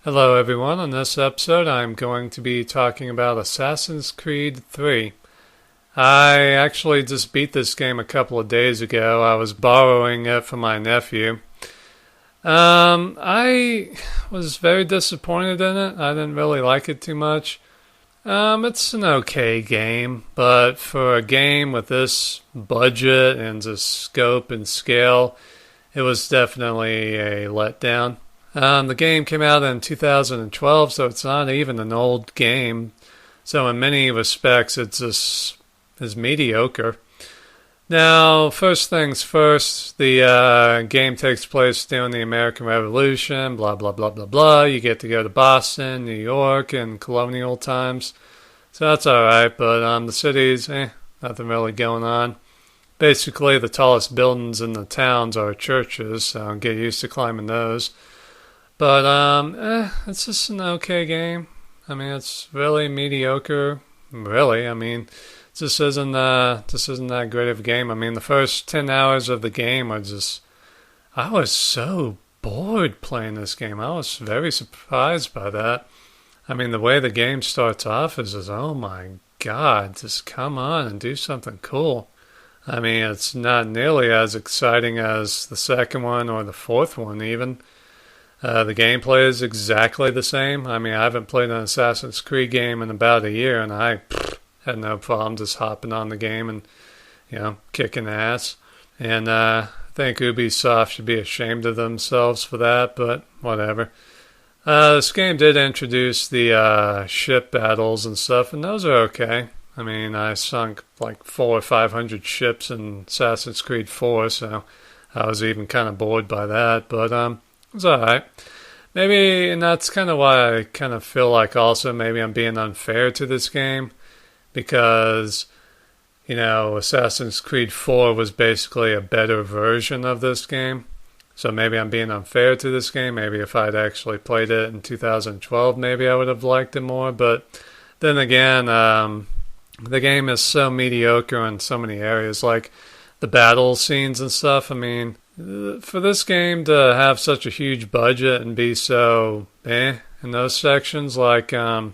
Hello, everyone. On this episode, I'm going to be talking about Assassin's Creed 3. I actually just beat this game a couple of days ago. I was borrowing it from my nephew. I was very disappointed in it. I didn't really like it too much. It's an okay game, but for a game with this budget and just scope and scale, it was definitely a letdown. The game came out in 2012, so it's not even an old game. So in many respects, it's just is mediocre. Now, first things first, the game takes place during the American Revolution, blah, blah, blah, blah, blah. You get to go to Boston, New York, and colonial times. So that's alright, but the cities, nothing really going on. Basically, the tallest buildings in the towns are churches, so get used to climbing those. But, it's just an okay game. I mean, it's really mediocre. Really, I mean, this isn't that great of a game. I mean, the first 10 hours of the game are just, I was so bored playing this game. I was very surprised by that. I mean, the way the game starts off is just, oh my God, just come on and do something cool. I mean, it's not nearly as exciting as the second one or the fourth one even. The gameplay is exactly the same. I mean, I haven't played an Assassin's Creed game in about a year, and I had no problem just hopping on the game and, kicking ass. And I think Ubisoft should be ashamed of themselves for that, but whatever. This game did introduce the ship battles and stuff, and those are okay. I mean, I sunk like 400 or 500 ships in Assassin's Creed 4, so I was even kind of bored by that, but it's alright. Maybe, and that's kind of why I kind of feel like also maybe I'm being unfair to this game, because, Assassin's Creed 4 was basically a better version of this game. So maybe I'm being unfair to this game. Maybe if I'd actually played it in 2012, maybe I would have liked it more. But then again, the game is so mediocre in so many areas, like the battle scenes and stuff. I mean, for this game to have such a huge budget and be so in those sections, like at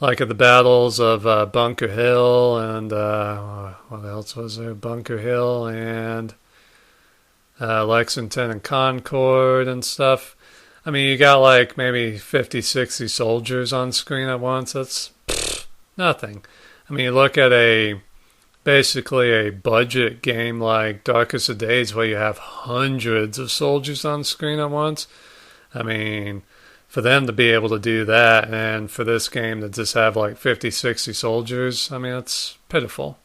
the battles of Bunker Hill and what else was there? Bunker Hill and Lexington and Concord and stuff. I mean, you got like maybe 50, 60 soldiers on screen at once. That's nothing. I mean, you look at basically a budget game like Darkest of Days where you have hundreds of soldiers on screen at once. I mean, for them to be able to do that and for this game to just have like 50, 60 soldiers, I mean, it's pitiful.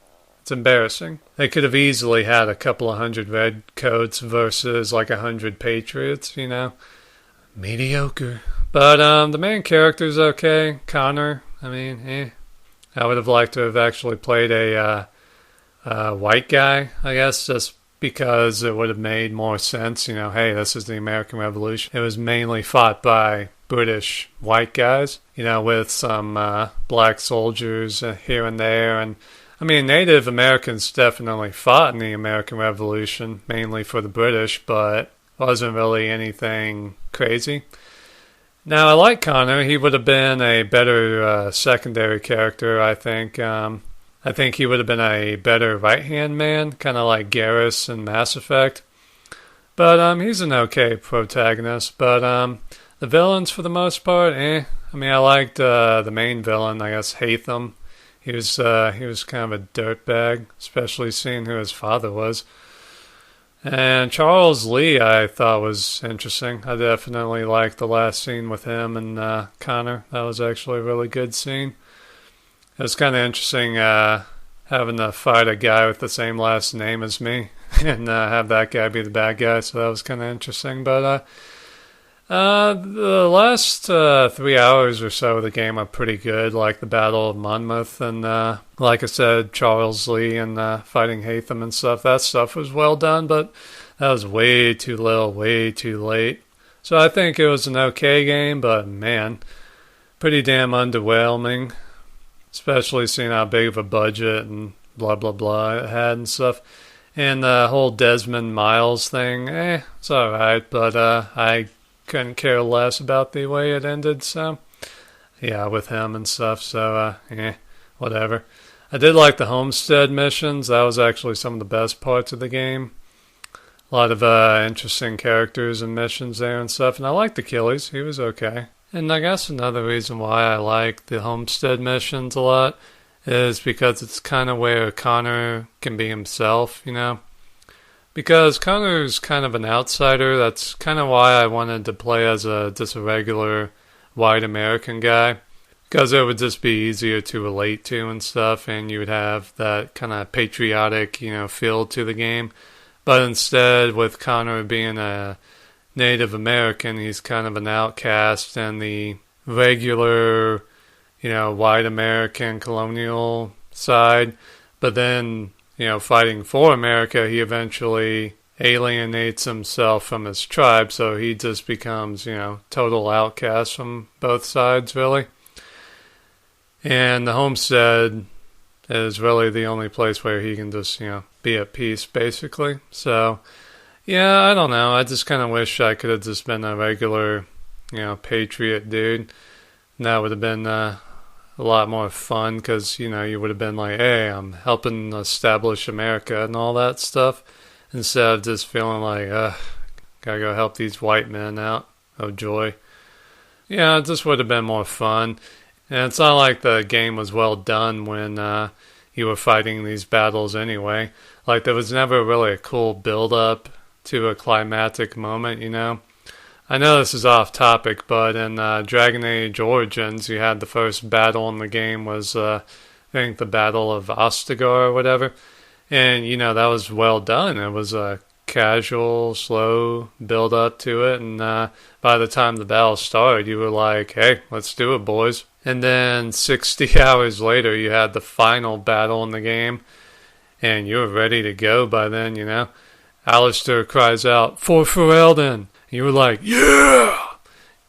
It's embarrassing. They could have easily had a couple of hundred redcoats versus like 100 patriots, Mediocre. But the main character's okay. Connor, I mean, I would have liked to have actually played a white guy, I guess, just because it would have made more sense. Hey, this is the American Revolution. It was mainly fought by British white guys, with some black soldiers here and there. And I mean, Native Americans definitely fought in the American Revolution, mainly for the British, but wasn't really anything crazy. Now, I like Connor. He would have been a better secondary character, I think. I think he would have been a better right-hand man, kind of like Garrus in Mass Effect. But he's an okay protagonist. But the villains, for the most part, I mean, I liked the main villain, I guess, Haytham. He was kind of a dirtbag, especially seeing who his father was. And Charles Lee, I thought was interesting. I definitely liked the last scene with him and Connor. That was actually a really good scene. It was kind of interesting having to fight a guy with the same last name as me and have that guy be the bad guy. So that was kind of interesting. But the last 3 hours or so of the game are pretty good, like the Battle of Monmouth and, like I said, Charles Lee and fighting Haytham and stuff. That stuff was well done, but that was way too little, way too late. So I think it was an okay game, but man, pretty damn underwhelming, especially seeing how big of a budget and blah, blah, blah it had and stuff. And the whole Desmond Miles thing, it's alright, but I couldn't care less about the way it ended. So yeah, with him and stuff. So whatever. I did like the homestead missions. That was actually some of the best parts of the game. A lot of interesting characters and missions there and stuff. And I liked Achilles. He was okay. And I guess another reason why I like the homestead missions a lot is because it's kind of where Connor can be himself, you know? Because Connor's kind of an outsider. That's kind of why I wanted to play as just a regular white American guy. Because it would just be easier to relate to and stuff, and you would have that kind of patriotic, feel to the game. But instead, with Connor being a Native American, he's kind of an outcast, and the regular, white American colonial side. But then, fighting for America, he eventually alienates himself from his tribe, so he just becomes, total outcast from both sides, really. And the homestead is really the only place where he can just, be at peace, basically. So, yeah, I don't know. I just kind of wish I could have just been a regular, patriot dude. And that would have been a lot more fun because, you would have been like, hey, I'm helping establish America and all that stuff. Instead of just feeling like, gotta go help these white men out. Oh, joy. Yeah, it just would have been more fun. And it's not like the game was well done when you were fighting these battles anyway. Like, there was never really a cool build-up to a climactic moment, I know this is off topic, but in Dragon Age Origins, you had the first battle in the game was, I think, the Battle of Ostagar or whatever. And, that was well done. It was a casual, slow build-up to it. And by the time the battle started, you were like, hey, let's do it, boys. And then 60 hours later, you had the final battle in the game, and you were ready to go by then, Alistair cries out, for Ferelden. You were like, yeah!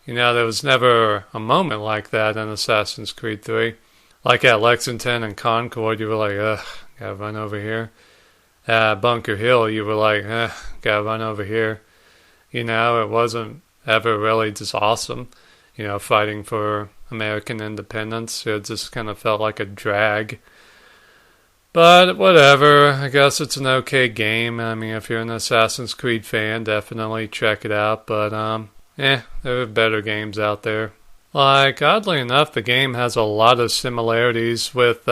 There was never a moment like that in Assassin's Creed 3. Like at Lexington and Concord, you were like, ugh, gotta run over here. At Bunker Hill, you were like, gotta run over here. It wasn't ever really just awesome, fighting for American independence. It just kind of felt like a drag. But whatever, I guess it's an okay game. I mean, if you're an Assassin's Creed fan, definitely check it out. But, there are better games out there. Like, oddly enough, the game has a lot of similarities with,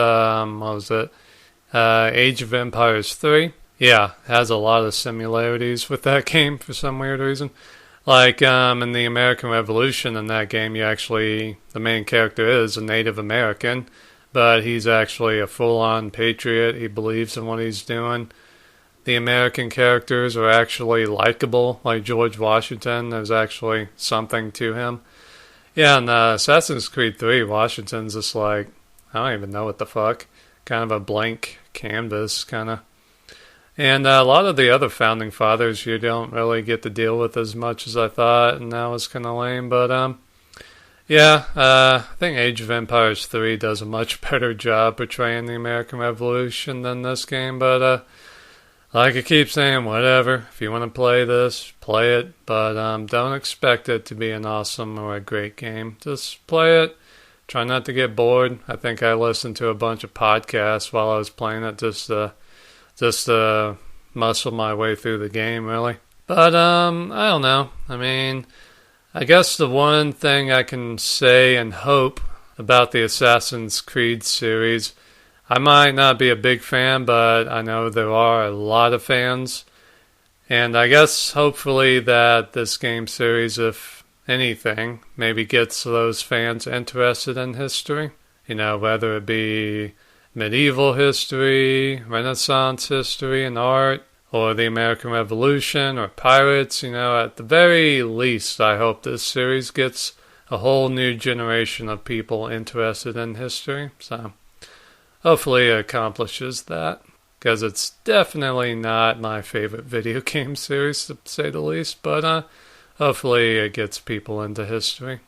Age of Empires 3. Yeah, it has a lot of similarities with that game for some weird reason. Like, in the American Revolution in that game, the main character is a Native American, but he's actually a full-on patriot. He believes in what he's doing. The American characters are actually likable, like George Washington. There's actually something to him. Yeah, in Assassin's Creed 3, Washington's just like, I don't even know what the fuck. Kind of a blank canvas, kind of. And a lot of the other founding fathers you don't really get to deal with as much as I thought, and that was kind of lame. But, I think Age of Empires 3 does a much better job portraying the American Revolution than this game. But, like I keep saying, whatever. If you want to play this, play it. But don't expect it to be an awesome or a great game. Just play it. Try not to get bored. I think I listened to a bunch of podcasts while I was playing it just to muscle my way through the game, really. But, I don't know. I mean, I guess the one thing I can say and hope about the Assassin's Creed series, I might not be a big fan, but I know there are a lot of fans. And I guess hopefully that this game series, if anything, maybe gets those fans interested in history. Whether it be medieval history, Renaissance history and art, or the American Revolution, or pirates. At the very least, I hope this series gets a whole new generation of people interested in history. So, hopefully it accomplishes that. Because it's definitely not my favorite video game series, to say the least. But, hopefully it gets people into history.